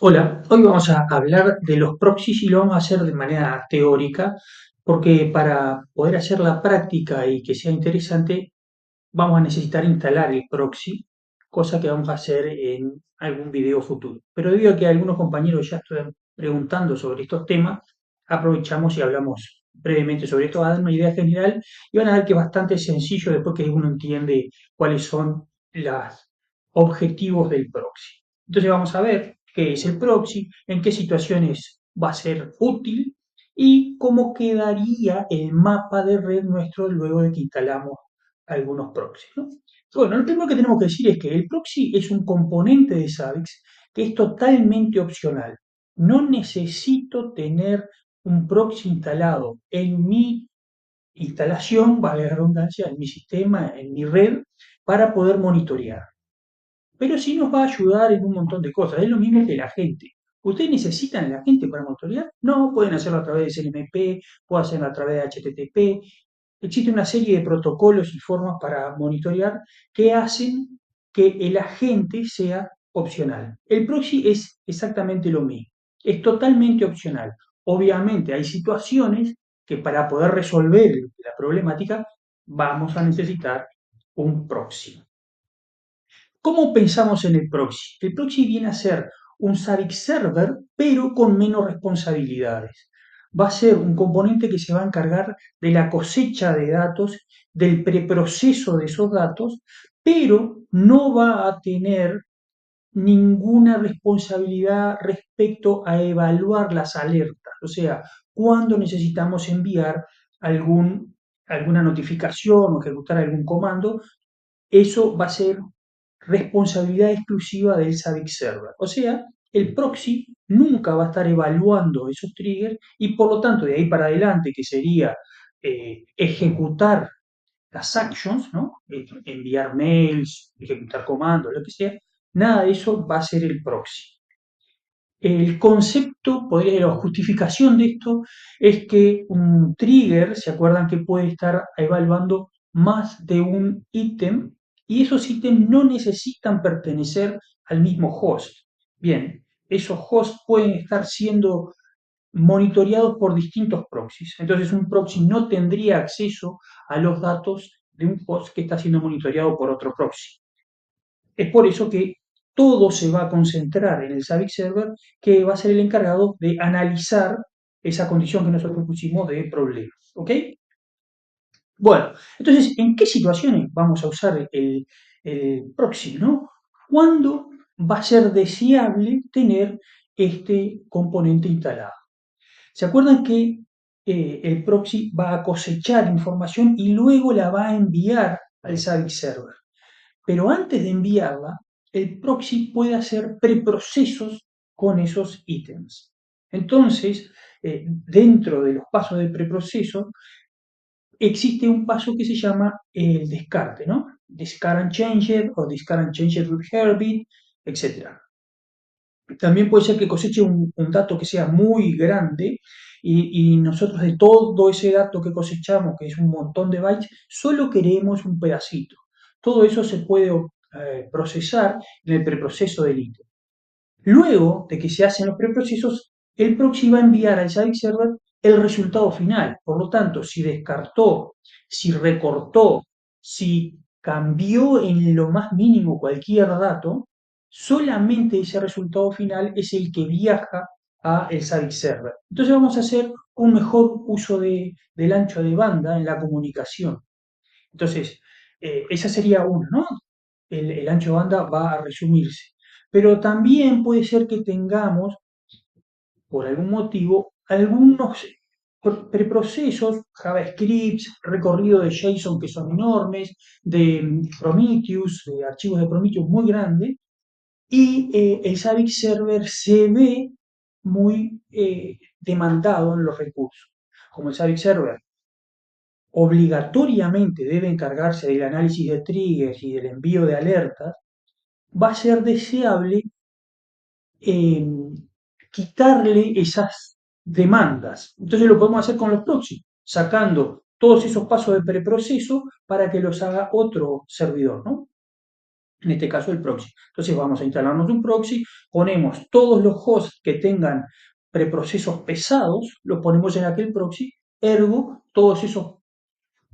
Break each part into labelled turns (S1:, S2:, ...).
S1: Hola, hoy vamos a hablar de los proxies y lo vamos a hacer de manera teórica, porque para poder hacer la práctica y que sea interesante, vamos a necesitar instalar el proxy, cosa que vamos a hacer en algún video futuro. Pero debido a que algunos compañeros ya están preguntando sobre estos temas, aprovechamos y hablamos brevemente sobre esto, a dar una idea general y van a ver que es bastante sencillo después que uno entiende cuáles son los objetivos del proxy. Entonces vamos a ver qué es el proxy, en qué situaciones va a ser útil y cómo quedaría el mapa de red nuestro luego de que instalamos algunos proxies, ¿no? Bueno, lo primero que tenemos que decir es que el proxy es un componente de Savix que es totalmente opcional. No necesito tener un proxy instalado en mi instalación, vale la redundancia, en mi sistema, en mi red, para poder monitorear. Pero sí nos va a ayudar en un montón de cosas. Es lo mismo que la gente. ¿Ustedes necesitan la gente para monitorear? No, pueden hacerlo a través de CNMP, pueden hacerlo a través de HTTP. Existe una serie de protocolos y formas para monitorear que hacen que el agente sea opcional. El proxy es exactamente lo mismo. Es totalmente opcional. Obviamente hay situaciones que para poder resolver la problemática vamos a necesitar un proxy. ¿Cómo pensamos en el proxy? El proxy viene a ser un Zabbix server, pero con menos responsabilidades. Va a ser un componente que se va a encargar de la cosecha de datos, del preproceso de esos datos, pero no va a tener ninguna responsabilidad respecto a evaluar las alertas. O sea, cuando necesitamos enviar alguna notificación o ejecutar algún comando, eso va a ser responsabilidad exclusiva del Zabbix Server. O sea, el proxy nunca va a estar evaluando esos triggers y por lo tanto de ahí para adelante, que sería ejecutar las actions, ¿no? Enviar mails, ejecutar comandos, lo que sea, nada de eso va a ser el proxy. El concepto, la justificación de esto es que un trigger, ¿se acuerdan que puede estar evaluando más de un ítem? Y esos ítems no necesitan pertenecer al mismo host. Bien, esos hosts pueden estar siendo monitoreados por distintos proxies. Entonces un proxy no tendría acceso a los datos de un host que está siendo monitoreado por otro proxy. Es por eso que todo se va a concentrar en el Zabbix Server, que va a ser el encargado de analizar esa condición que nosotros pusimos de problema. ¿Ok? Bueno, entonces, ¿en qué situaciones vamos a usar el proxy, ¿no? ¿Cuándo va a ser deseable tener este componente instalado? ¿Se acuerdan que el proxy va a cosechar información y luego la va a enviar al Zabbix Server? Pero antes de enviarla, el proxy puede hacer preprocesos con esos ítems. Entonces, dentro de los pasos de preproceso, existe un paso que se llama el descarte, ¿no? Discard and changed o discard and changed with Herbit, etc. También puede ser que coseche un dato que sea muy grande y nosotros de todo ese dato que cosechamos, que es un montón de bytes, solo queremos un pedacito. Todo eso se puede procesar en el preproceso del ítem. Luego de que se hacen los preprocesos, el proxy va a enviar al Zabbix Server el resultado final. Por lo tanto, si descartó, si recortó, si cambió en lo más mínimo cualquier dato, solamente ese resultado final es el que viaja a el Zabbix Server. Entonces vamos a hacer un mejor uso del ancho de banda en la comunicación. Entonces, esa sería una, ¿no? El ancho de banda va a resumirse. Pero también puede ser que tengamos, por algún motivo, algunos preprocesos, JavaScript, recorrido de JSON que son enormes, de Prometheus, de archivos de Prometheus muy grandes, y el Zabbix Server se ve muy demandado en los recursos. Como el Zabbix Server obligatoriamente debe encargarse del análisis de triggers y del envío de alertas, va a ser deseable eh, quitarle esas demandas. Entonces lo podemos hacer con los proxies, sacando todos esos pasos de preproceso para que los haga otro servidor, ¿no? en este caso el proxy. Entonces vamos a instalarnos un proxy, ponemos todos los hosts que tengan preprocesos pesados, los ponemos en aquel proxy, ergo todos esos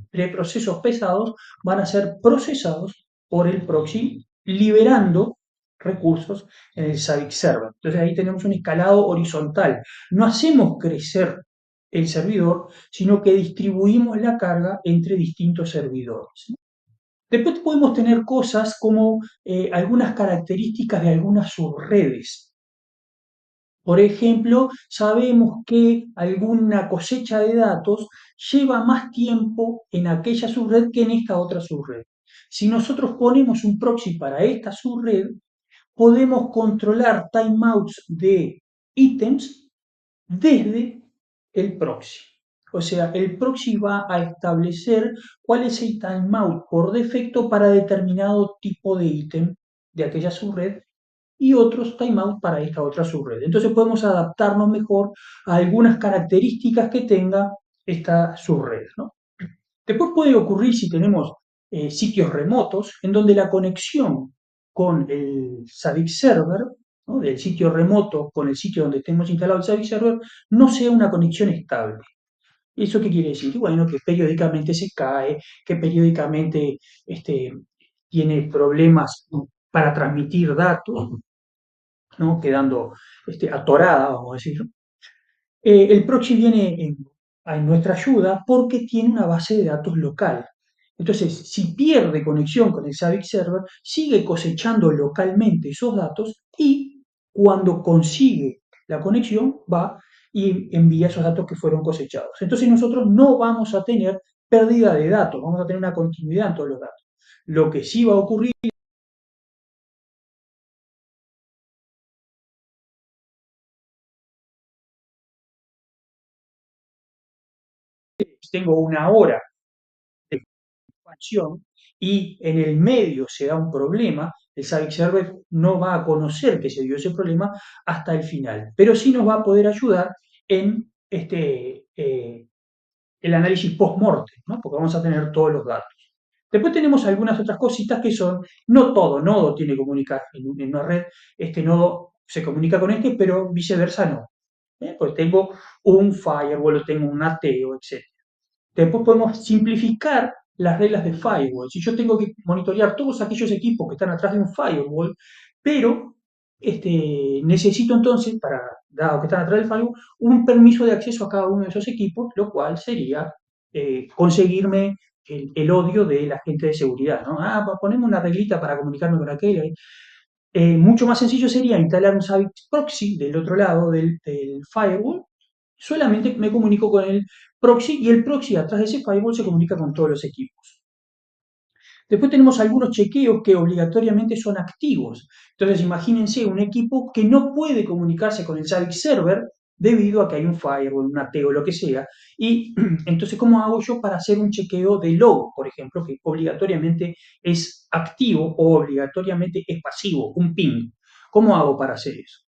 S1: preprocesos pesados van a ser procesados por el proxy, liberando recursos en el Zabbix server. Entonces ahí tenemos un escalado horizontal. No hacemos crecer el servidor, sino que distribuimos la carga entre distintos servidores. Después podemos tener cosas como algunas características de algunas subredes. Por ejemplo, sabemos que alguna cosecha de datos lleva más tiempo en aquella subred que en esta otra subred. Si nosotros ponemos un proxy para esta subred, podemos controlar timeouts de ítems desde el proxy. O sea, el proxy va a establecer cuál es el timeout por defecto para determinado tipo de ítem de aquella subred y otros timeout para esta otra subred. Entonces podemos adaptarnos mejor a algunas características que tenga esta subred, ¿no? Después puede ocurrir si tenemos sitios remotos en donde la conexión con el Zabbix server, ¿no? Del sitio remoto con el sitio donde tenemos instalado el Zabbix server, no sea una conexión estable. ¿Eso qué quiere decir? Bueno, que periódicamente se cae, que periódicamente tiene problemas para transmitir datos, ¿no? Quedando atorada, vamos a decir. El proxy viene en nuestra ayuda porque tiene una base de datos local. Entonces, si pierde conexión con el Zabbix server, sigue cosechando localmente esos datos y cuando consigue la conexión va y envía esos datos que fueron cosechados. Entonces nosotros no vamos a tener pérdida de datos, vamos a tener una continuidad en todos los datos. Lo que sí va a ocurrir, tengo una hora de expansión y en el medio se da un problema, el Zabbix Server no va a conocer que se dio ese problema hasta el final, pero sí nos va a poder ayudar en el análisis post-mortem, ¿no? Porque vamos a tener todos los datos. Después tenemos algunas otras cositas que son, no todo nodo tiene que comunicar en una red, este nodo se comunica con este, pero viceversa no. Pues tengo un firewall, o tengo un ATO, etc. Después podemos simplificar las reglas de firewall. Si yo tengo que monitorear todos aquellos equipos que están atrás de un firewall, pero necesito entonces, dado que están atrás del firewall, un permiso de acceso a cada uno de esos equipos, lo cual sería conseguirme el odio de la gente de seguridad, ¿no? Ponemos una reglita para comunicarme con aquel. Mucho más sencillo sería instalar un Zabbix proxy del otro lado del firewall. Solamente me comunico con el proxy y el proxy atrás de ese firewall se comunica con todos los equipos. Después tenemos algunos chequeos que obligatoriamente son activos. Entonces imagínense un equipo que no puede comunicarse con el Zabbix server debido a que hay un firewall, un ATO, lo que sea. Y entonces, ¿cómo hago yo para hacer un chequeo de log, por ejemplo, que obligatoriamente es activo o obligatoriamente es pasivo, un ping? ¿Cómo hago para hacer eso?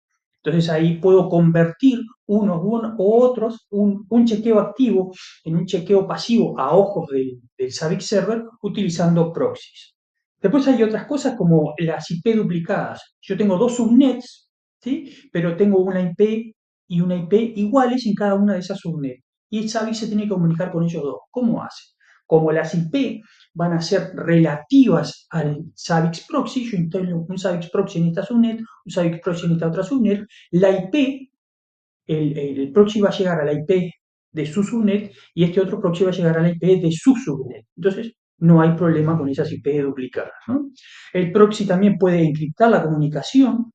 S1: Entonces ahí puedo convertir unos u otros, un chequeo activo en un chequeo pasivo a ojos del Zabbix server utilizando proxies. Después hay otras cosas como las IP duplicadas. Yo tengo dos subnets, ¿sí? Pero tengo una IP y una IP iguales en cada una de esas subnets. Y el Zabbix se tiene que comunicar con ellos dos. ¿Cómo hace? Como las IP van a ser relativas al Zabbix proxy, yo instalo un Zabbix proxy en esta subnet, un Zabbix proxy en esta otra subnet, la IP, el proxy va a llegar a la IP de su subnet y este otro proxy va a llegar a la IP de su subnet. Entonces, no hay problema con esas IP duplicadas, ¿no? El proxy también puede encriptar la comunicación.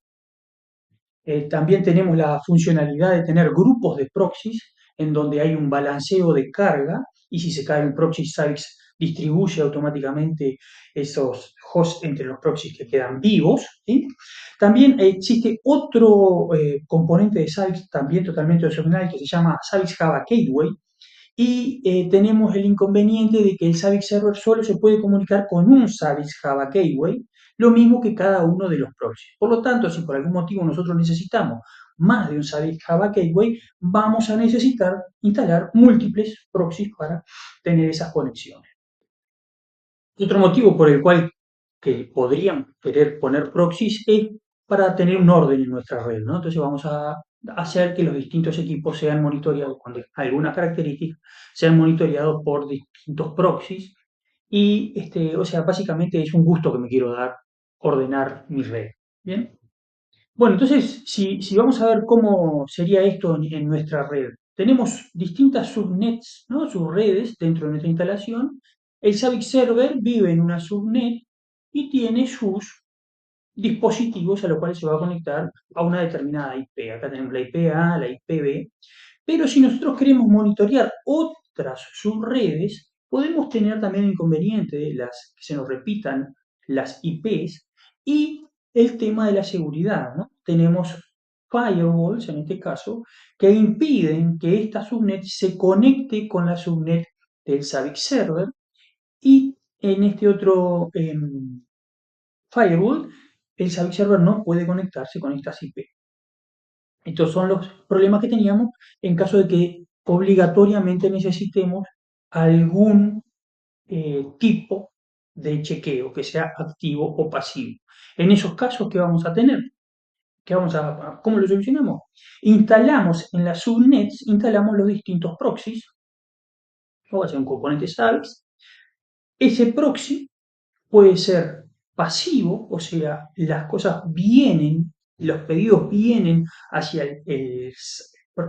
S1: También tenemos la funcionalidad de tener grupos de proxies en donde hay un balanceo de carga y si se cae el proxy, Zabbix distribuye automáticamente esos hosts entre los proxies que quedan vivos, ¿sí? También existe otro componente de Zabbix también totalmente opcional que se llama Zabbix Java Gateway, y tenemos el inconveniente de que el Zabbix Server solo se puede comunicar con un Zabbix Java Gateway, lo mismo que cada uno de los proxies. Por lo tanto, si por algún motivo nosotros necesitamos más de un Zabbix Java Gateway, vamos a necesitar instalar múltiples proxies para tener esas conexiones. Otro motivo por el cual que podrían querer poner proxies es para tener un orden en nuestra red, ¿no? Entonces vamos a hacer que los distintos equipos sean monitoreados con algunas características, sean monitoreados por distintos proxies y, o sea, básicamente es un gusto que me quiero dar ordenar mi red. Bien. Bueno, entonces, si vamos a ver cómo sería esto en nuestra red, tenemos distintas subnets, ¿no? Subredes dentro de nuestra instalación. El Zabbix Server vive en una subnet y tiene sus dispositivos a los cuales se va a conectar a una determinada IP. Acá tenemos la IP A, la IP B. Pero si nosotros queremos monitorear otras subredes, podemos tener también el inconveniente de que se nos repitan las IPs y el tema de la seguridad, ¿no? Tenemos firewalls, en este caso, que impiden que esta subnet se conecte con la subnet del Zabbix Server y en este otro firewall, el Zabbix Server no puede conectarse con estas IP. Estos son los problemas que teníamos en caso de que obligatoriamente necesitemos algún tipo de chequeo, que sea activo o pasivo. En esos casos, ¿qué vamos a tener? ¿Cómo lo solucionamos? Instalamos en las subnets, instalamos los distintos proxies, o va a ser un componente SAVIX. Ese proxy puede ser pasivo, o sea, las cosas vienen, los pedidos vienen hacia el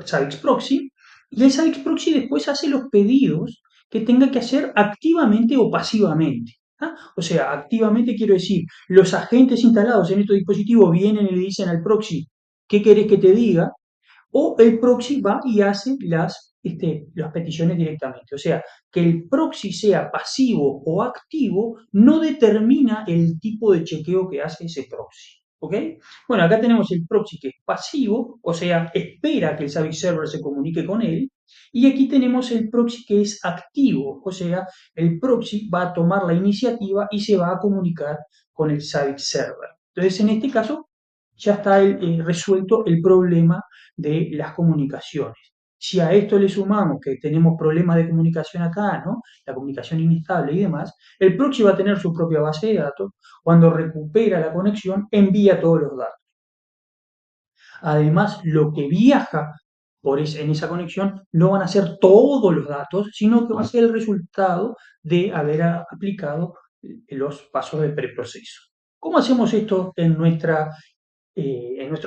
S1: Zabbix Proxy, y el Zabbix Proxy después hace los pedidos que tenga que hacer activamente o pasivamente. ¿Ah? O sea, activamente quiero decir, los agentes instalados en estos dispositivos vienen y le dicen al proxy, ¿qué querés que te diga? O el proxy va y hace las peticiones directamente. O sea, que el proxy sea pasivo o activo no determina el tipo de chequeo que hace ese proxy. ¿Ok? Bueno, acá tenemos el proxy que es pasivo, o sea, espera que el Zabbix Server se comunique con él. Y aquí tenemos el proxy que es activo, o sea, el proxy va a tomar la iniciativa y se va a comunicar con el Zabbix Server. Entonces, en este caso, ya está resuelto el problema de las comunicaciones. Si a esto le sumamos que tenemos problemas de comunicación acá, ¿no? La comunicación inestable y demás, el proxy va a tener su propia base de datos. Cuando recupera la conexión, envía todos los datos. Además, lo que viaja en esa conexión no van a ser todos los datos, sino que va a ser el resultado de haber aplicado los pasos de preproceso. ¿Cómo hacemos esto en nuestro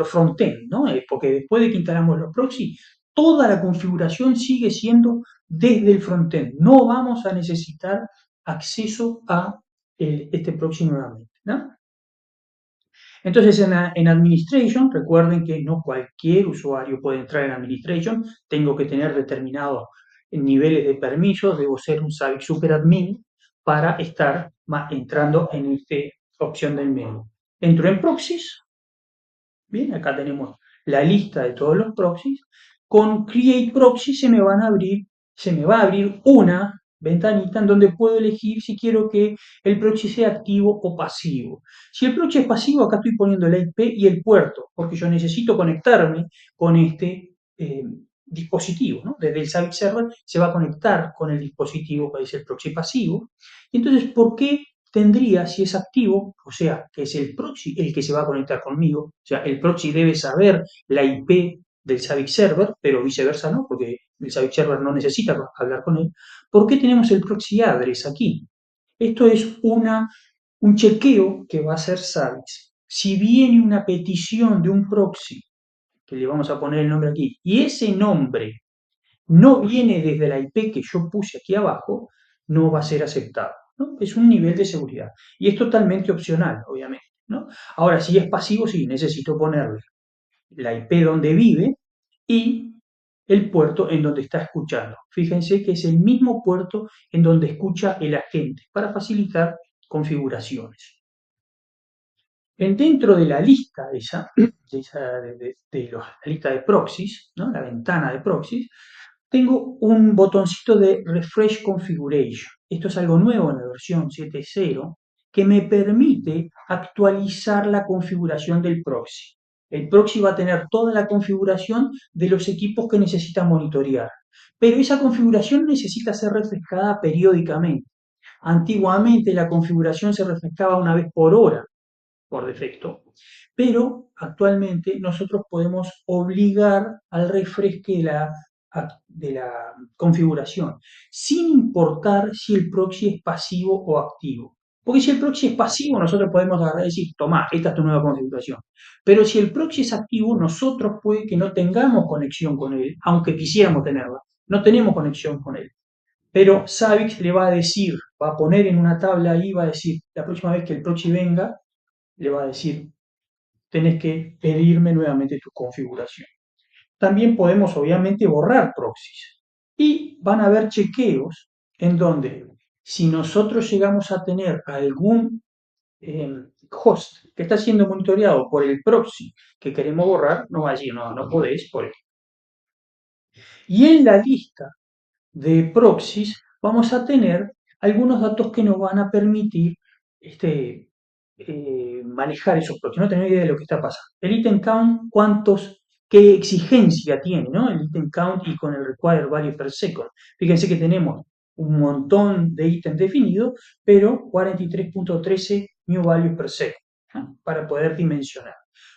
S1: frontend, ¿no? Porque después de que instalamos los proxy, toda la configuración sigue siendo desde el frontend. No vamos a necesitar acceso a este proxy nuevamente, ¿no? Entonces, en Administration, recuerden que no cualquier usuario puede entrar en Administration. Tengo que tener determinados niveles de permisos. Debo ser un Zabbix Superadmin para estar entrando en esta opción del menú. Entro en Proxies. Bien, acá tenemos la lista de todos los proxies. Con Create Proxy se me va a abrir una ventanita en donde puedo elegir si quiero que el proxy sea activo o pasivo. Si el proxy es pasivo, acá estoy poniendo la IP y el puerto, porque yo necesito conectarme con este dispositivo, ¿no? Desde el Zabbix Server se va a conectar con el dispositivo que es el proxy pasivo. Y entonces, ¿por qué tendría, si es activo, o sea, que es el proxy el que se va a conectar conmigo? O sea, el proxy debe saber la IP del Zabbix Server, pero viceversa no, porque el Zabbix Server no necesita hablar con él. ¿Por qué tenemos el proxy address aquí? Esto es un chequeo que va a hacer Zabbix. Si viene una petición de un proxy, que le vamos a poner el nombre aquí, y ese nombre no viene desde la IP que yo puse aquí abajo, no va a ser aceptado, ¿no? Es un nivel de seguridad. Y es totalmente opcional, obviamente, ¿no? Ahora, si es pasivo, sí, necesito ponerle la IP donde vive y el puerto en donde está escuchando. Fíjense que es el mismo puerto en donde escucha el agente para facilitar configuraciones. Dentro de la lista la lista de proxies, ¿no? La ventana de proxies, tengo un botoncito de Refresh Configuration. Esto es algo nuevo en la versión 7.0 que me permite actualizar la configuración del proxy. El proxy va a tener toda la configuración de los equipos que necesita monitorear, pero esa configuración necesita ser refrescada periódicamente. Antiguamente la configuración se refrescaba una vez por hora por defecto, pero actualmente nosotros podemos obligar al refresque de la configuración, sin importar si el proxy es pasivo o activo. Porque si el proxy es pasivo, nosotros podemos agarrar y decir, toma, esta es tu nueva configuración. Pero si el proxy es activo, nosotros puede que no tengamos conexión con él, aunque quisiéramos tenerla. No tenemos conexión con él. Pero Savix le va a decir, va a poner en una tabla ahí, va a decir, la próxima vez que el proxy venga, le va a decir, tenés que pedirme nuevamente tu configuración. También podemos obviamente borrar proxies y van a haber chequeos en donde si nosotros llegamos a tener algún host que está siendo monitoreado por el proxy que queremos borrar, nos va a decir, no, no podés por esto. Y en la lista de proxies vamos a tener algunos datos que nos van a permitir manejar esos proxies, no tener idea de lo que está pasando. El item count, qué exigencia tiene, ¿no? El item count y con el required value per second. Fíjense que tenemos un montón de ítems definidos, pero 43.13 new values per second, ¿no? Para poder dimensionar.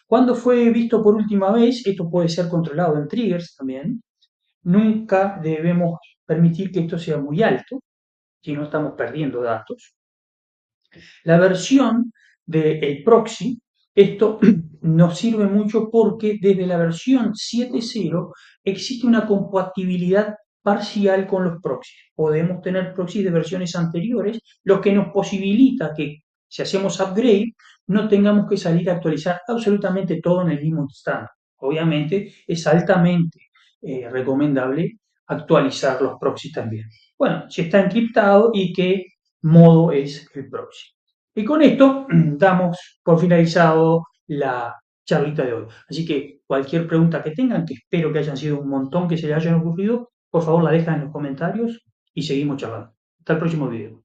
S1: ¿Cuándo fue visto por última vez? Esto puede ser controlado en triggers también. Nunca debemos permitir que esto sea muy alto, si no estamos perdiendo datos. La versión del proxy, esto nos sirve mucho porque desde la versión 7.0 existe una compatibilidad parcial con los proxies. Podemos tener proxies de versiones anteriores, lo que nos posibilita que si hacemos upgrade no tengamos que salir a actualizar absolutamente todo en el mismo instante. Obviamente es altamente recomendable actualizar los proxies también. Bueno, si está encriptado y qué modo es el proxy. Y con esto damos por finalizado la charlita de hoy. Así que cualquier pregunta que tengan, que espero que hayan sido un montón que se les hayan ocurrido, por favor la dejan en los comentarios y seguimos charlando. Hasta el próximo video.